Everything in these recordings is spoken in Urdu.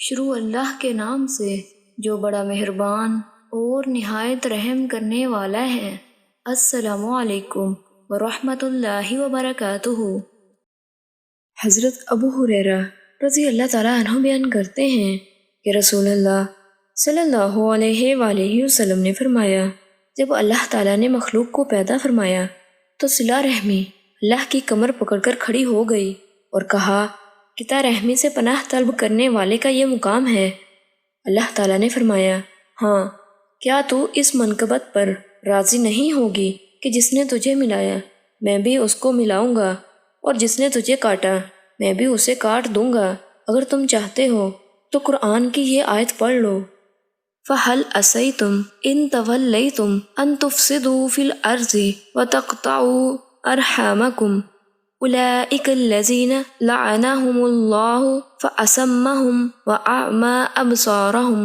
شروع اللہ کے نام سے جو بڑا مہربان اور نہایت رحم کرنے والا ہے۔ السلام علیکم ورحمۃ اللہ وبرکاتہ۔ حضرت ابو ہریرہ رضی اللہ تعالیٰ عنہ بیان کرتے ہیں کہ رسول اللہ صلی اللہ علیہ وآلہ وسلم نے فرمایا، جب اللہ تعالیٰ نے مخلوق کو پیدا فرمایا تو صلہ رحمی اللہ کی کمر پکڑ کر کھڑی ہو گئی اور کہا، قطع رحمی سے پناہ طلب کرنے والے کا یہ مقام ہے۔ اللہ تعالیٰ نے فرمایا، ہاں، کیا تو اس منقبت پر راضی نہیں ہوگی کہ جس نے تجھے ملایا میں بھی اس کو ملاؤں گا، اور جس نے تجھے کاٹا میں بھی اسے کاٹ دوں گا۔ اگر تم چاہتے ہو تو قرآن کی یہ آیت پڑھ لو، فَهَلْ عَصَيْتُمْ إِن تَوَلَّيْتُمْ أَن تُفْسِدُوا فِي الْأَرْضِ وَتَقْطَعُوا أَرْحَامَكُمْ أُولَئِكَ الَّذِينَ لَعَنَهُمُ اللَّهُ فَأَصَمَّهُمْ وَأَعْمَى أَبْصَارَهُمْ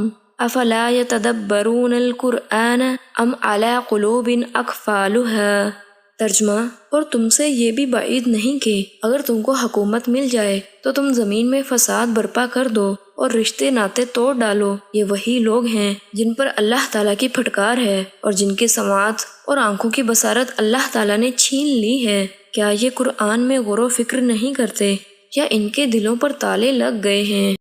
أَفَلَا يَتَدَبَّرُونَ الْقُرْآنَ أَمْ عَلَى قُلُوبٍ أَقْفَالُهَا۔ ترجمہ، اور تم سے یہ بھی بعید نہیں کہ اگر تم کو حکومت مل جائے تو تم زمین میں فساد برپا کر دو اور رشتے ناطے توڑ ڈالو۔ یہ وہی لوگ ہیں جن پر اللہ تعالیٰ کی پھٹکار ہے اور جن کی سماعت اور آنکھوں کی بصارت اللہ تعالیٰ نے چھین لی ہے۔ کیا یہ قرآن میں غور و فکر نہیں کرتے، یا ان کے دلوں پر تالے لگ گئے ہیں؟